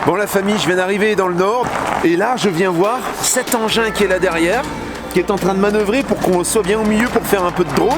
Bon la famille, je viens d'arriver dans le nord et là je viens voir cet engin qui est là derrière, qui est en train de manœuvrer pour qu'on soit bien au milieu pour faire un peu de drone.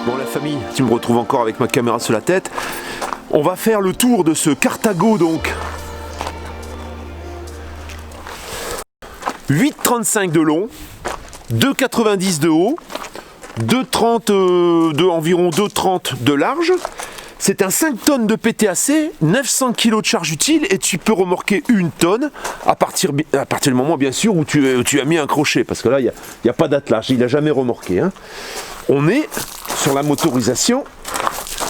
Bon la famille, tu me retrouves encore avec ma caméra sur la tête. On va faire le tour de ce Cartago donc. 8,35 de long, 2,90 de haut, 2,30 environ 2,30 de large. C'est un 5 tonnes de PTAC, 900 kg de charge utile et tu peux remorquer 1 tonne à partir du moment bien sûr où tu as mis un crochet parce que là il n'y a pas d'attelage, il n'a jamais remorqué. Hein. On est sur la motorisation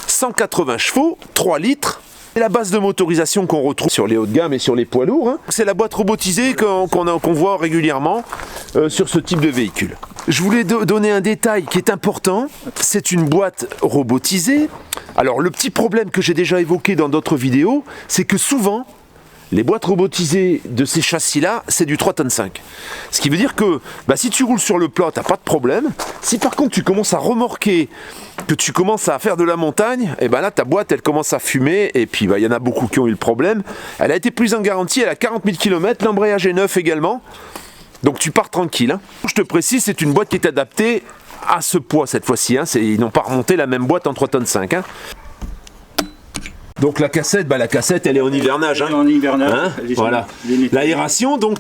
180 chevaux, 3 litres. C'est la base de motorisation qu'on retrouve sur les hauts de gamme et sur les poids lourds. Hein. C'est la boîte robotisée qu'on voit régulièrement sur ce type de véhicule. Je voulais donner un détail qui est important. C'est une boîte robotisée. Alors le petit problème que j'ai déjà évoqué dans d'autres vidéos, c'est que souvent, les boîtes robotisées de ces châssis-là, c'est du 3,5 tonnes. Ce qui veut dire que si tu roules sur le plat, tu n'as pas de problème. Si par contre tu commences à remorquer, que tu commences à faire de la montagne, et ben là ta boîte elle commence à fumer. Et puis il y en a beaucoup qui ont eu le problème. Elle a été plus en garantie, elle a 40 000 km, l'embrayage est neuf également. Donc tu pars tranquille. Hein. Je te précise, c'est une boîte qui est adaptée à ce poids cette fois-ci. Hein. Ils n'ont pas remonté la même boîte en 3,5 tonnes. Hein. Donc la cassette, elle est en hivernage. Hein. En hivernage. Hein, voilà. L'aération, donc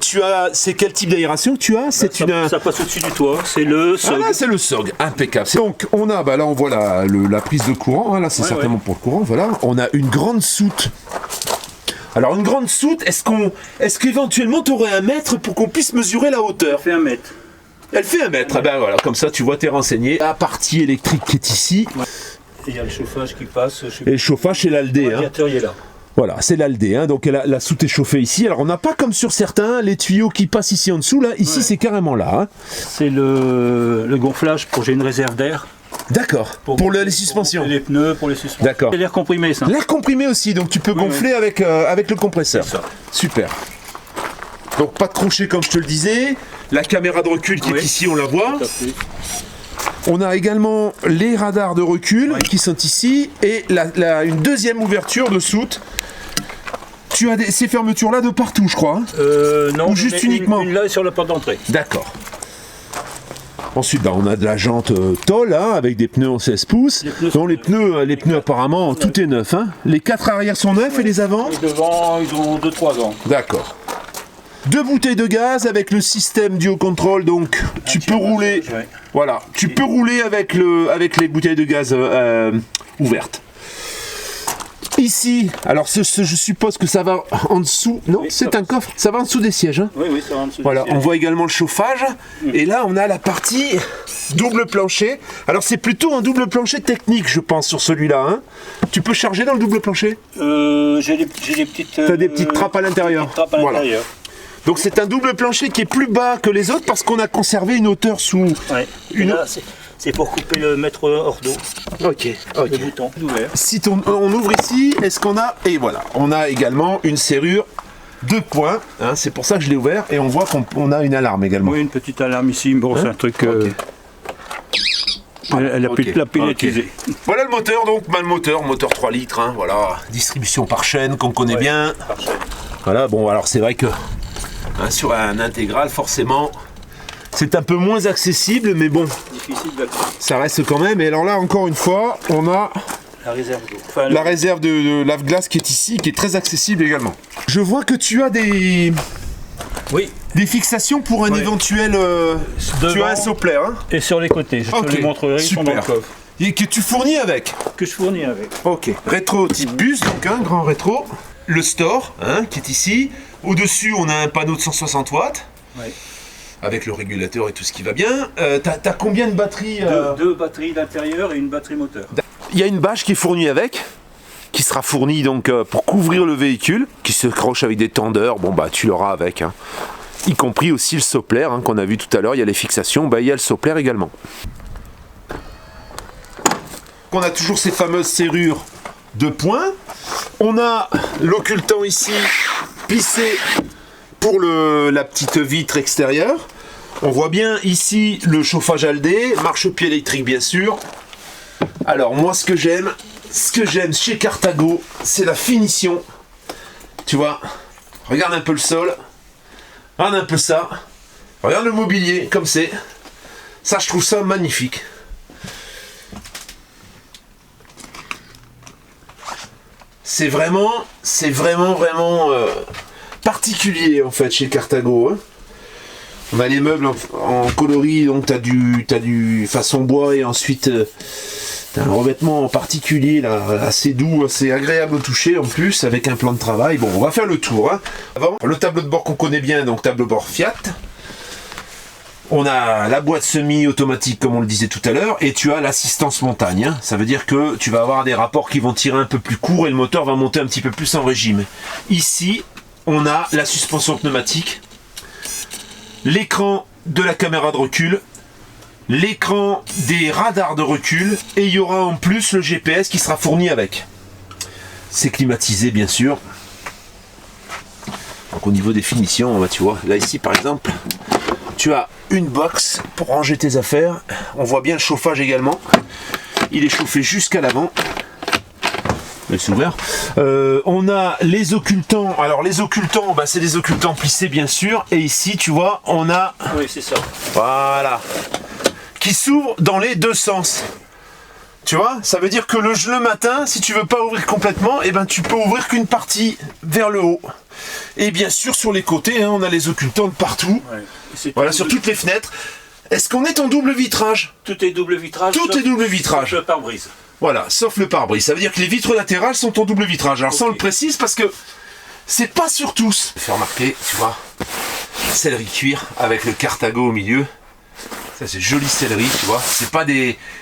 c'est quel type d'aération que tu as? Ça passe au-dessus du toit, c'est le SOG. Ah là, c'est le SOG, impeccable. Donc on a, là on voit la prise de courant, hein, là c'est certainement pour le courant, voilà. On a une grande soute. Alors une grande soute, est-ce qu'éventuellement tu aurais un mètre pour qu'on puisse mesurer la hauteur? Elle fait 1 mètre. Elle fait 1 mètre, ben voilà, comme ça tu vois t'es renseigné. La partie électrique qui est ici. Ouais. Et il y a le chauffage qui passe. Et le chauffage c'est l'Aldé. Le radiateur il est là. Voilà, c'est l'Aldé, hein, donc la soute est chauffée ici. Alors on n'a pas comme sur certains les tuyaux qui passent ici en dessous, là, ici c'est carrément là. Hein. C'est le gonflage pour j'ai une réserve d'air. D'accord, pour les suspensions. Pour les pneus, pour les suspensions. D'accord. C'est l'air comprimé ça. L'air comprimé aussi, donc tu peux gonfler avec le compresseur. C'est ça. Super. Donc pas de crochet comme je te le disais. La caméra de recul qui est ici, on la voit. On a également les radars de recul qui sont ici et une deuxième ouverture de soute. Tu as ces fermetures-là de partout, je crois. Non, ou juste uniquement une là sur la porte d'entrée. D'accord. Ensuite, on a de la jante tôle hein, avec des pneus en 16 pouces. Les pneus apparemment, tout est neuf. Hein. Les 4 arrières sont neufs et les avant? Les devant, ils ont 2-3 ans. D'accord. 2 bouteilles de gaz avec le système Duo Control, donc tu peux rouler. Voilà, tu peux rouler avec les bouteilles de gaz ouvertes. Ici, alors je suppose que ça va en dessous. Non, c'est un coffre. Ça va en dessous des sièges. Hein. Oui, ça va en dessous. Voilà, des sièges. on voit également le chauffage. Et là, on a la partie double plancher. Alors c'est plutôt un double plancher technique, je pense, sur celui-là. Hein. Tu peux charger dans le double plancher? J'ai des petites. T'as des petites trappes à l'intérieur. Voilà. Donc c'est un double plancher qui est plus bas que les autres parce qu'on a conservé une hauteur sous. Ouais. Là, c'est pour couper le mètre hors d'eau. Ok. Le bouton ouvert. Si on ouvre ici, est-ce qu'on a... Et voilà, on a également une serrure 2 points. Hein, c'est pour ça que je l'ai ouvert et on voit qu'on a une alarme également. Oui, une petite alarme ici. Bon, c'est un truc... La pile est usée. Voilà le moteur, donc moteur 3 litres. Hein, voilà, distribution par chaîne qu'on connaît bien. Par chaîne. Voilà, bon alors c'est vrai que sur un intégral, forcément... C'est un peu moins accessible, mais bon, ça reste quand même. Et alors là, encore une fois, on a la réserve d'eau. La réserve de lave-glace qui est ici, qui est très accessible également. Je vois que tu as des Oui. Des fixations pour un éventuel... tu as un soppler, hein? Et sur les côtés, je te les montrerai, ils sont dans le coffre. Et que tu fournis avec? Que je fournis avec. Ok. Rétro type bus, donc un grand rétro. Le store, hein, qui est ici. Au-dessus, on a un panneau de 160 watts. Ouais. Avec le régulateur et tout ce qui va bien. T'as combien de batteries? Deux batteries d'intérieur et une batterie moteur. Il y a une bâche qui est fournie avec, qui sera fournie donc pour couvrir le véhicule, qui se accroche avec des tendeurs. Bon bah tu l'auras avec, hein. Y compris aussi le soppler, hein, qu'on a vu tout à l'heure. Il y a les fixations, bah il y a le soppler également. On a toujours ces fameuses serrures de points. On a l'occultant ici plissé pour la petite vitre extérieure. On voit bien ici le chauffage Aldé, marchepied électrique bien sûr. Alors moi ce que j'aime chez Carthago, c'est la finition. Tu vois, regarde un peu le sol, regarde un peu ça, regarde le mobilier comme c'est. Ça je trouve ça magnifique. C'est vraiment particulier en fait chez Carthago, hein. On a les meubles en coloris, donc t'as du façon bois et ensuite t'as un revêtement en particulier là, assez doux, assez agréable au toucher en plus, avec un plan de travail. Bon, on va faire le tour, hein. Avant, le tableau de bord qu'on connaît bien, donc tableau de bord Fiat. On a la boîte semi-automatique comme on le disait tout à l'heure, et tu as l'assistance montagne, hein. Ça veut dire que tu vas avoir des rapports qui vont tirer un peu plus court et le moteur va monter un petit peu plus en régime. Ici, on a la suspension pneumatique, l'écran de la caméra de recul, l'écran des radars de recul, et il y aura en plus le GPS qui sera fourni avec. C'est climatisé bien sûr. Donc au niveau des finitions, bah, tu vois, là ici par exemple, tu as une box pour ranger tes affaires. On voit bien le chauffage également. Il est chauffé jusqu'à l'avant. C'est ouvert. On a les occultants. Alors les occultants, bah, c'est des occultants plissés bien sûr. Et ici, tu vois, on a... Oui, c'est ça. Voilà. Qui s'ouvre dans les deux sens. Tu vois, ça veut dire que le matin, si tu veux pas ouvrir complètement, eh ben, tu peux ouvrir qu'une partie vers le haut. Et bien sûr, sur les côtés, hein, on a les occultants de partout. Ouais. Voilà, sur toutes les fenêtres. Est-ce qu'on est en double vitrage? Tout est double vitrage. Tout est double vitrage. Sauf le pare-brise. Voilà, sauf le pare-brise. Ça veut dire que les vitres latérales sont en double vitrage. Alors ça, on le précise parce que c'est pas sur tous. Je vais faire remarquer, tu vois, sellerie cuir avec le Carthago au milieu. Ça, c'est joli sellerie, tu vois.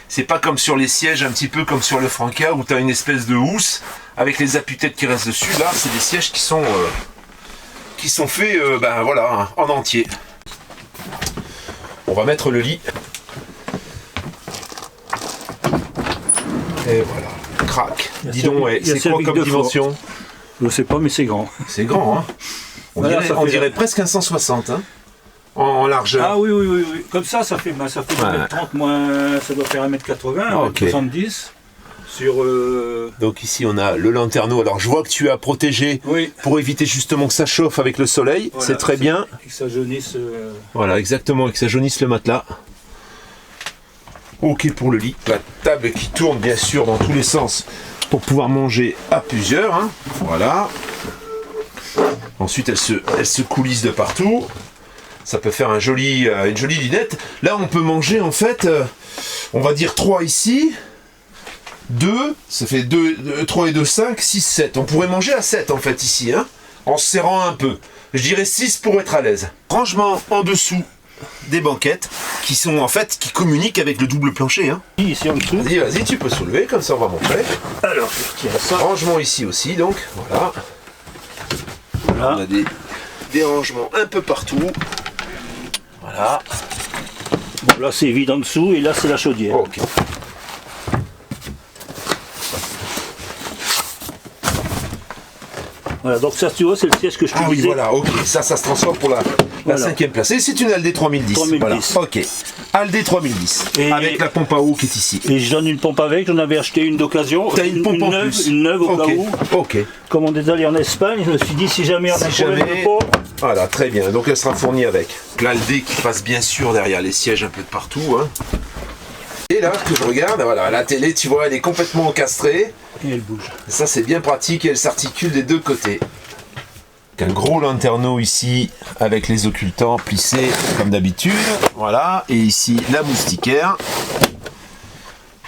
C'est pas comme sur les sièges, un petit peu comme sur le Franca où tu as une espèce de housse avec les appuis-têtes qui restent dessus. Là, c'est des sièges qui sont faits, ben voilà, hein, en entier. On va mettre le lit. Et voilà, crac. Dis donc, ouais, c'est quoi comme dimension? Je sais pas, mais c'est grand. C'est grand, hein. On dirait presque un 160, hein, en largeur. Ah oui. Comme ça fait 1m30 moins, ça doit faire 1m80, okay. 1m70. Sur, Donc ici on a le lanterneau. Alors je vois que tu as protégé pour éviter justement que ça chauffe avec le soleil. Voilà, c'est très bien. Et que ça jaunisse. Voilà, exactement, et que ça jaunisse le matelas. Ok pour le lit. La table qui tourne bien sûr dans tous les sens pour pouvoir manger à plusieurs, hein. Voilà. Ensuite elle se coulisse de partout. Ça peut faire une jolie lunette. Là on peut manger en fait, on va dire 3 ici. 2, ça fait 3 et 2, 5, 6, 7. On pourrait manger à 7 en fait ici, hein, en se serrant un peu. Je dirais 6 pour être à l'aise. Rangement en dessous des banquettes qui sont en fait, qui communiquent avec le double plancher, hein. Ici en dessous. Vas-y, tu peux soulever, comme ça on va montrer. Alors, ça. Rangement ici aussi, donc, voilà. On a des rangements un peu partout. Voilà. Bon, là c'est vide en dessous et là c'est la chaudière. Ok. Voilà, donc ça, tu vois, c'est le siège que je te disais. Ah oui, voilà, ok. Ça se transforme pour la 5e place. Et c'est une Aldé 3010. 3010. Voilà, ok. Aldé 3010. Et avec la pompe à eau qui est ici. Et je donne une pompe avec, j'en avais acheté une d'occasion. T'as une pompe en neuve, plus. une neuve au cas où. Ok. Comme on est allé en Espagne, je me suis dit, si jamais on a un problème de pompe. Voilà, très bien. Donc elle sera fournie avec. L'Aldé qui passe bien sûr derrière les sièges un peu de partout, hein. Et là, que je regarde, voilà, la télé, tu vois, elle est complètement encastrée. Et elle bouge. Ça, c'est bien pratique et elle s'articule des deux côtés. Un gros lanterneau ici avec les occultants plissés comme d'habitude. Voilà. Et ici la moustiquaire.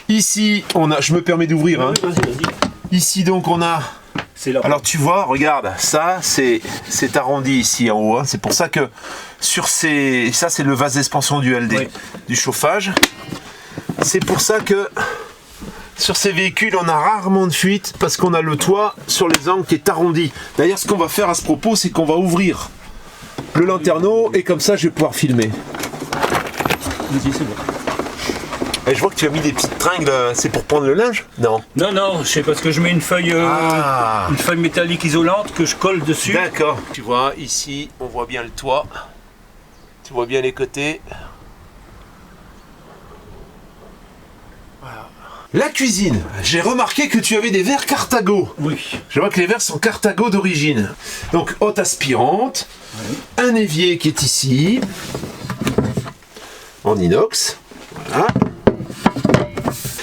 Ici on a, je me permets d'ouvrir. Hein. Oui, vas-y. Ici donc on a. Alors tu vois, regarde, ça c'est arrondi ici en haut. Hein. C'est pour ça que sur ces, ça c'est le vase d'expansion du LD, oui. Du chauffage. C'est pour ça que sur ces véhicules on a rarement de fuite parce qu'on a le toit sur les angles qui est arrondi. D'ailleurs ce qu'on va faire à ce propos, c'est qu'on va ouvrir le lanterneau et comme ça je vais pouvoir filmer. Vas-y, c'est bon. Et je vois que tu as mis des petites tringles, c'est pour prendre le linge? Non. Non, non, c'est parce que je mets une feuille métallique isolante que je colle dessus. D'accord. Tu vois, ici, on voit bien le toit. Tu vois bien les côtés. Voilà. La cuisine. J'ai remarqué que tu avais des verres Carthago. Oui. Je vois que les verres sont Carthago d'origine. Donc, haute aspirante. Oui. Un évier qui est ici. En inox. Voilà.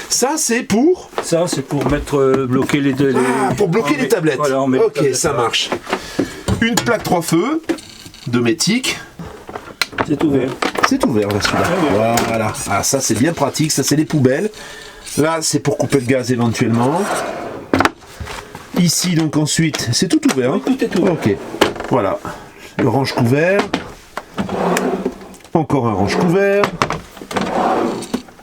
Ça c'est pour mettre bloquer les deux. Pour bloquer les tablettes. Voilà, on met ok, tablettes, ça marche. Une plaque 3 feux dométique. C'est ouvert. C'est ouvert là celui-là. Voilà. Ah ça c'est bien pratique, ça c'est les poubelles. Là c'est pour couper le gaz éventuellement. Ici donc ensuite, c'est tout ouvert. Oui, tout est ouvert. Ok. Voilà. Le range couvert. Encore un range couvert.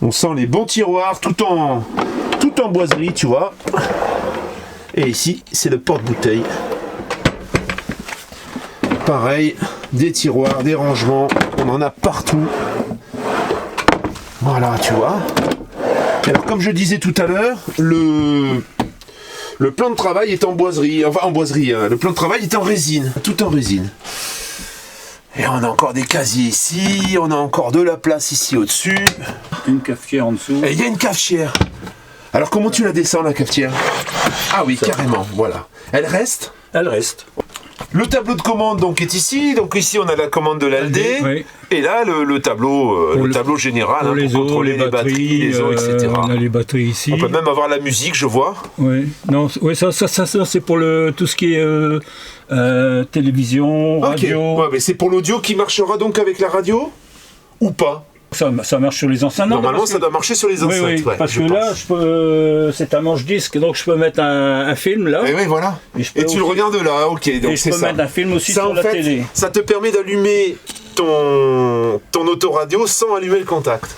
On sent les bons tiroirs, tout en boiserie, tu vois. Et ici, c'est le porte-bouteille. Pareil, des tiroirs, des rangements, on en a partout. Voilà, tu vois. Alors, comme je disais tout à l'heure, le plan de travail est en boiserie. Enfin, en boiserie, le plan de travail est en résine, tout en résine. Et on a encore des casiers ici, on a encore de la place ici au-dessus. Une cafetière en dessous. Et il y a une cafetière. Alors comment tu la descends la cafetière? Ah oui, ça, carrément, voilà. Elle reste? Elle reste. Le tableau de commande donc est ici. Donc ici on a la commande de l'LD. Oui. Et là le tableau général hein, pour contrôler les batteries, les eaux, etc. On a les batteries ici. On peut même avoir la musique, je vois. Oui. Non, oui, ça c'est pour tout ce qui est télévision, radio. Ouais, mais c'est pour l'audio qui marchera donc avec la radio ou pas? Ça marche sur les enceintes. Normalement, ça doit marcher sur les enceintes. Oui, ouais, parce que là, c'est un manche-disque, donc je peux mettre un film là. Et oui, voilà. Et tu aussi le regardes là, ok. Donc et je peux mettre un film aussi ça, sur la télé. Ça te permet d'allumer ton autoradio sans allumer le contact.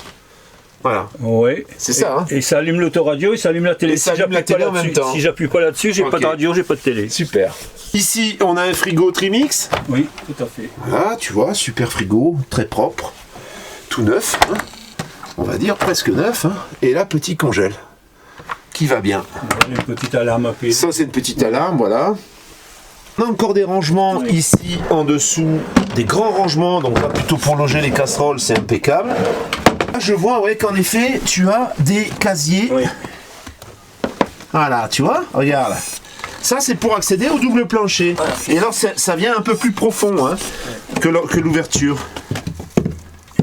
Voilà. Oui. C'est ça. Hein. Et ça allume l'autoradio et ça allume la télé. Et ça allume la télé en même temps. Si j'appuie pas là-dessus, j'ai pas de radio, j'ai pas de télé. Super. Ici, on a un frigo Trimix. Oui, tout à fait. Voilà, tu vois, super frigo, très propre. Tout neuf, hein, on va dire presque neuf, hein, et là petit congèle qui va bien. Une petite alarme à pied. Ça c'est une petite alarme, voilà. On a encore des rangements oui. Ici en dessous, des grands rangements, donc là plutôt pour loger les casseroles, c'est impeccable. Là je vois ouais, qu'en effet tu as des casiers. Oui. Voilà, tu vois, regarde. Ça c'est pour accéder au double plancher. Voilà. Et alors ça vient un peu plus profond hein, que l'ouverture.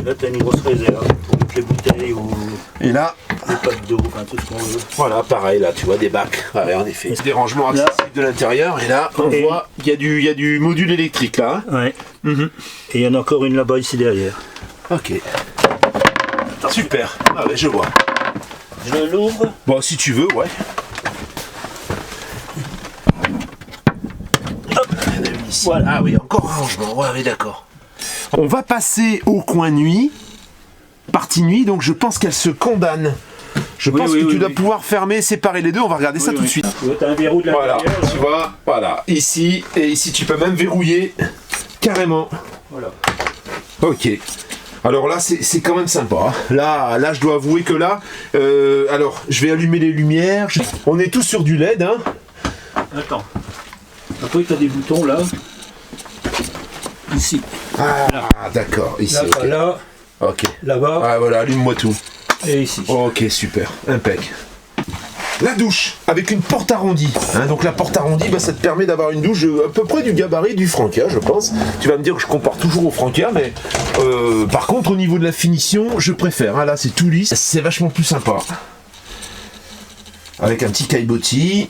Là, tu as une grosse réserve pour mettre les bouteilles ou et là, les packs d'eau, enfin tout ce qu'on veut. Voilà, pareil, là, tu vois, des bacs. Ouais, en effet. Des rangements accessibles de l'intérieur. Et là, on voit qu'il y a du module électrique, là. Hein. Ouais. Et il y en a encore une là-bas, ici, derrière. Ok. Super. Ah ouais, je vois. Je l'ouvre. Bon, si tu veux, ouais. Hop. Voilà. Ah oui, encore un rangement. Ouais, oui, d'accord. On va passer au coin nuit, partie nuit, donc je pense qu'elle se condamne. Je pense que tu dois pouvoir fermer, séparer les deux, on va regarder ça tout de suite. Tu as un verrou de l'intérieur. Voilà, tu vois, voilà, ici, et ici tu peux même verrouiller carrément. Voilà. Ok. Alors là, c'est quand même sympa. Là, je dois avouer que là, alors, je vais allumer les lumières. On est tous sur du LED, hein. Attends. Après, tu as des boutons là. Ici. Ah, d'accord. Ici. Là, okay. Là. Ok. Là-bas. Ah, voilà, allume-moi tout. Et ici. Ok, super. Impec. La douche, avec une porte arrondie. Hein, donc la porte arrondie, bah, ça te permet d'avoir une douche à peu près du gabarit du Franca, je pense. Tu vas me dire que je compare toujours au Franca, mais par contre, au niveau de la finition, je préfère. Hein, là, c'est tout lisse. C'est vachement plus sympa. Avec un petit caillebotis.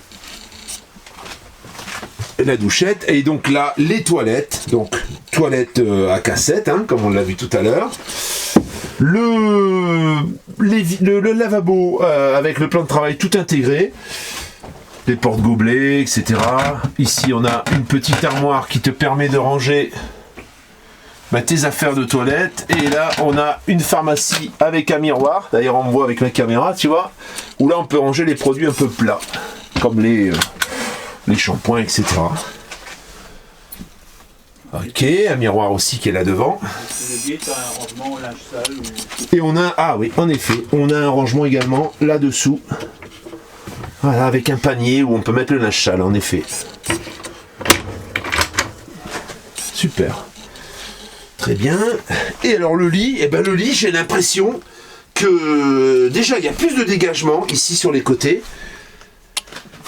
la douchette. Et donc là, les toilettes. Donc, toilettes à cassette, hein, comme on l'a vu tout à l'heure. Le lavabo avec le plan de travail tout intégré. Les porte-gobelets, etc. Ici, on a une petite armoire qui te permet de ranger tes affaires de toilette. Et là, on a une pharmacie avec un miroir. D'ailleurs, on me voit avec la caméra, tu vois. Où là, on peut ranger les produits un peu plats. Comme les shampoings, etc. Ok, un miroir aussi qui est là devant. Et on a, ah oui, en effet, on a un rangement également là-dessous. Voilà, avec un panier où on peut mettre le linge sale, en effet. Super. Très bien. Et alors le lit, le lit, j'ai l'impression que déjà il y a plus de dégagement ici sur les côtés.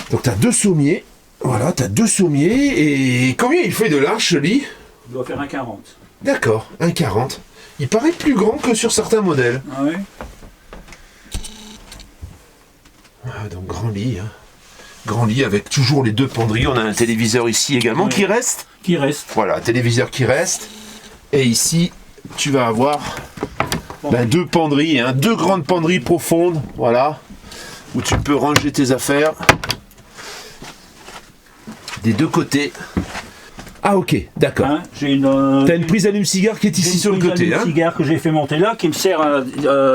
Donc tu as 2 sommiers. Voilà, tu as 2 sommiers. Et combien il fait de large ce lit? Il doit faire 1,40. D'accord, 1,40. Il paraît plus grand que sur certains modèles. Ah oui. Ah, donc grand lit. Hein. Grand lit avec toujours les 2 penderies. On a un téléviseur ici également qui reste. Qui reste. Voilà, téléviseur qui reste. Et ici, tu vas avoir 2 penderies, hein, 2 grandes penderies profondes. Voilà, où tu peux ranger tes affaires. Des 2 côtés. Ah ok, d'accord. Hein, t'as une prise allume-cigare qui est ici sur le côté. Une cigare que j'ai fait monter là, qui me sert à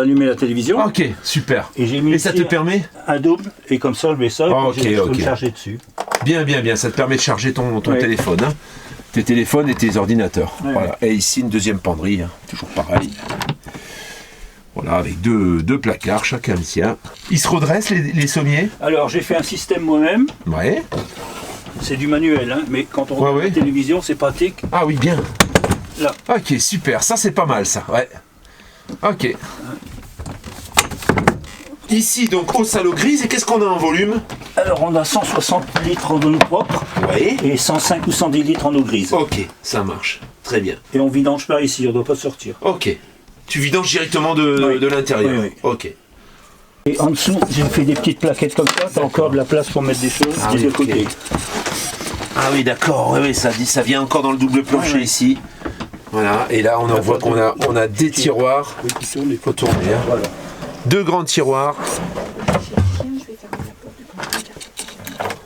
allumer la télévision. Ok, super. Et ça te permet un double, et comme ça je mets ça, je peux me charger dessus. Bien, ça te permet de charger ton téléphone. Hein. Tes téléphones et tes ordinateurs. Ouais. Voilà. Et ici une deuxième penderie, hein. Toujours pareil. Voilà, avec 2 placards, chacun le sien. Ils se redressent les sommiers? Alors j'ai fait un système moi-même. Ouais. C'est du manuel, hein, mais quand on regarde la télévision, c'est pratique. Ah oui, bien. Là. Ok, super. Ça, c'est pas mal, ça. Ouais. Ok. Ici, donc, eau sale, eau grise. Et qu'est-ce qu'on a en volume? Alors, on a 160 litres en eau propre. Oui. Et 105 ou 110 litres en eau grise. Ok, ça marche. Très bien. Et on vidange pas ici, on ne doit pas sortir. Ok. Tu vidanges directement de l'intérieur. Oui. Ok. Et en dessous, j'ai fait des petites plaquettes comme ça. T'as encore de la place pour mettre des choses des deux côtés. Ah oui, d'accord. Oui, ça vient encore dans le double plancher ici. Voilà. Et là, on en voit qu'on a des tiroirs. Il faut tourner. Hein. Voilà. 2 grands tiroirs.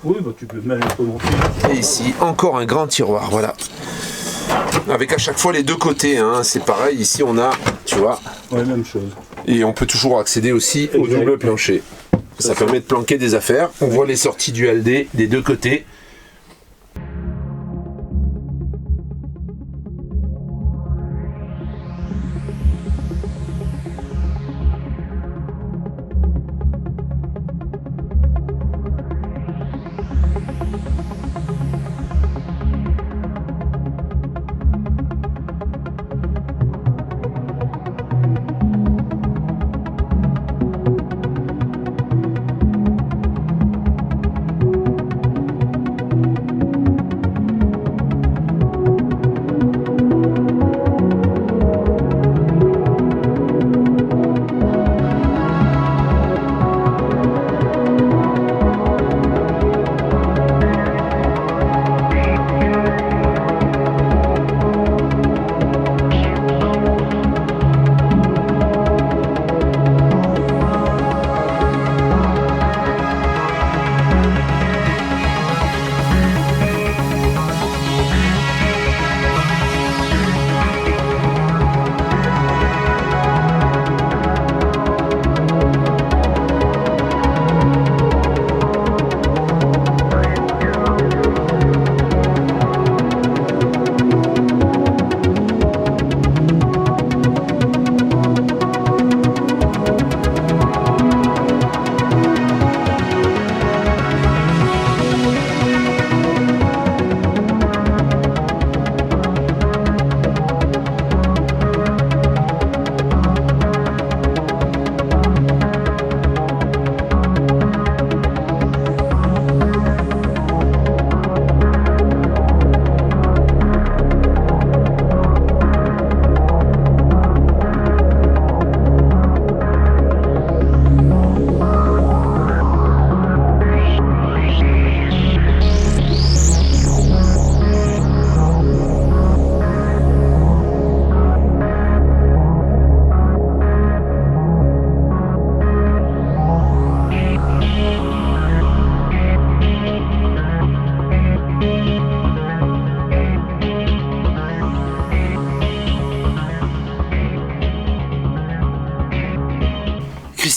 Oui, bah, tu peux même le monter. Et ici, encore un grand tiroir. Voilà. Avec à chaque fois les 2 côtés. Hein. C'est pareil. Ici, on a, tu vois. Ouais, même chose. Et on peut toujours accéder aussi au double plancher. Ça permet de planquer des affaires. On voit les sorties du LD des 2 côtés.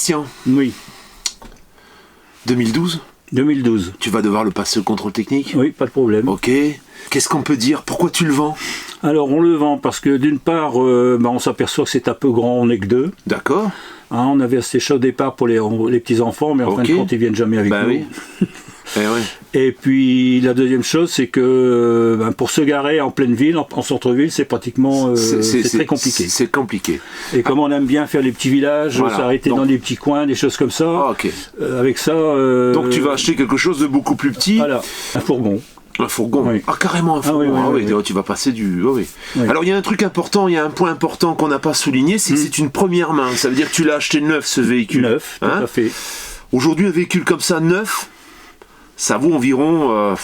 Christian, Oui, 2012, 2012. tu vas devoir le passer au contrôle technique. Oui, pas de problème. Ok. Qu'est-ce qu'on peut dire? Pourquoi tu le vends? Alors, on le vend parce que d'une part, on s'aperçoit que c'est un peu grand, on n'est que deux. D'accord. Hein, on avait assez chaud au départ pour les petits-enfants, mais en fin de compte, ils viennent jamais avec nous. Oui. Ouais. Et puis, la deuxième chose, c'est que pour se garer en pleine ville, en centre-ville, c'est pratiquement c'est très compliqué. C'est compliqué. Et comme on aime bien faire les petits villages, Voilà. s'arrêter dans des petits coins, des choses comme ça, Ok. avec ça... Donc tu vas acheter quelque chose de beaucoup plus petit. Voilà, un fourgon. Un fourgon. Oui. Ah, carrément un fourgon. Oui. Tu vas passer du... Oui. Oui. Alors il y a un truc important, il y a un point important qu'on n'a pas souligné, c'est que c'est une première main. Ça veut dire que tu l'as acheté neuf, ce véhicule. Neuf, tout à fait. Aujourd'hui, un véhicule comme ça, neuf, ça vaut environ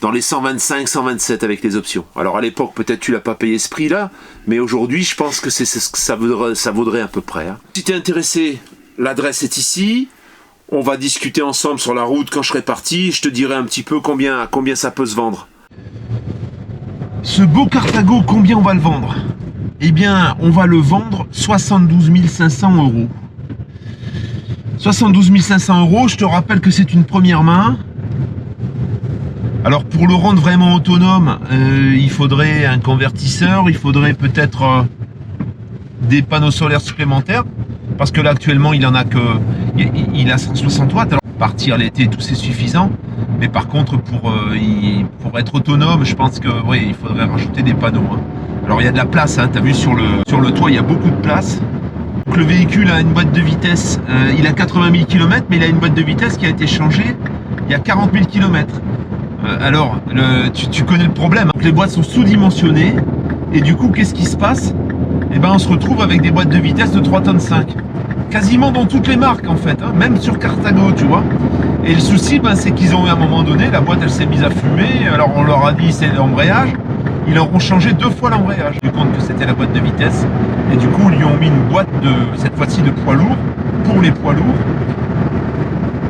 dans les 125, 127 avec les options. Alors à l'époque, peut-être tu l'as pas payé ce prix-là, mais aujourd'hui, je pense que c'est ce que ça vaudrait à peu près. Hein. Si tu es intéressé, l'adresse est ici. On va discuter ensemble sur la route quand je serai parti. Je te dirai un petit peu combien ça peut se vendre. Ce beau Carthago, combien on va le vendre? Eh bien, on va le vendre 72 500 €. 72 500 €, je te rappelle que c'est une première main. Alors pour le rendre vraiment autonome, il faudrait un convertisseur, il faudrait peut-être des panneaux solaires supplémentaires. Parce que là actuellement il a 160 watts, alors partir l'été tout c'est suffisant, mais par contre pour être autonome je pense que oui, il faudrait rajouter des panneaux. Hein. Alors il y a de la place, hein, tu as vu sur le toit il y a beaucoup de place. Donc, le véhicule a une boîte de vitesse, il a 80 000 km mais il a une boîte de vitesse qui a été changée il y a 40 000 km. Alors tu connais le problème, hein. Les boîtes sont sous-dimensionnées et du coup qu'est-ce qui se passe? Eh ben on se retrouve avec des boîtes de vitesse de 3,5 tonnes. Quasiment dans toutes les marques en fait, hein, même sur Carthago, tu vois. Et le souci, c'est qu'ils ont eu à un moment donné, la boîte elle s'est mise à fumer, alors on leur a dit c'est l'embrayage, ils leur ont changé 2 fois l'embrayage, du compte que c'était la boîte de vitesse, et du coup ils lui ont mis une boîte cette fois-ci de poids lourd, pour les poids lourds,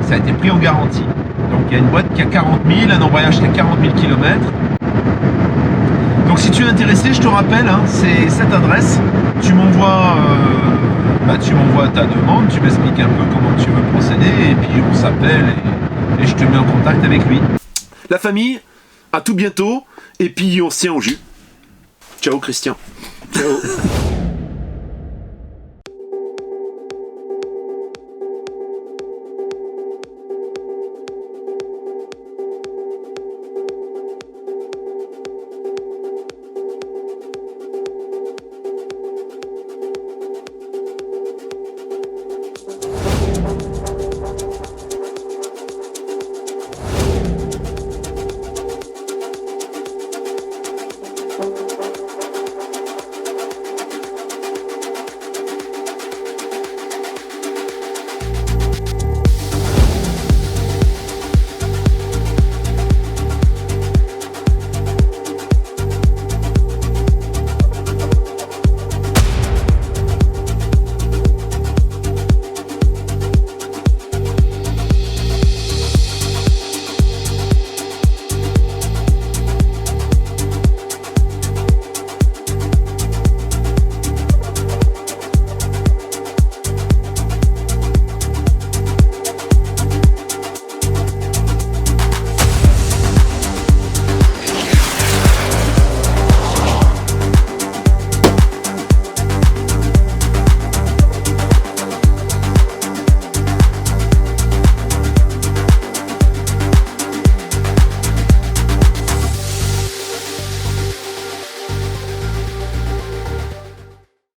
ça a été pris en garantie. Donc il y a une boîte qui a 40 000, un embrayage qui a 40 000 km. Donc si tu es intéressé, je te rappelle, hein, c'est cette adresse, tu m'envoies ta demande, tu m'expliques un peu comment tu veux procéder, et puis on s'appelle et je te mets en contact avec lui. La famille, à tout bientôt, et puis on se tient au jus. Ciao Christian. Ciao.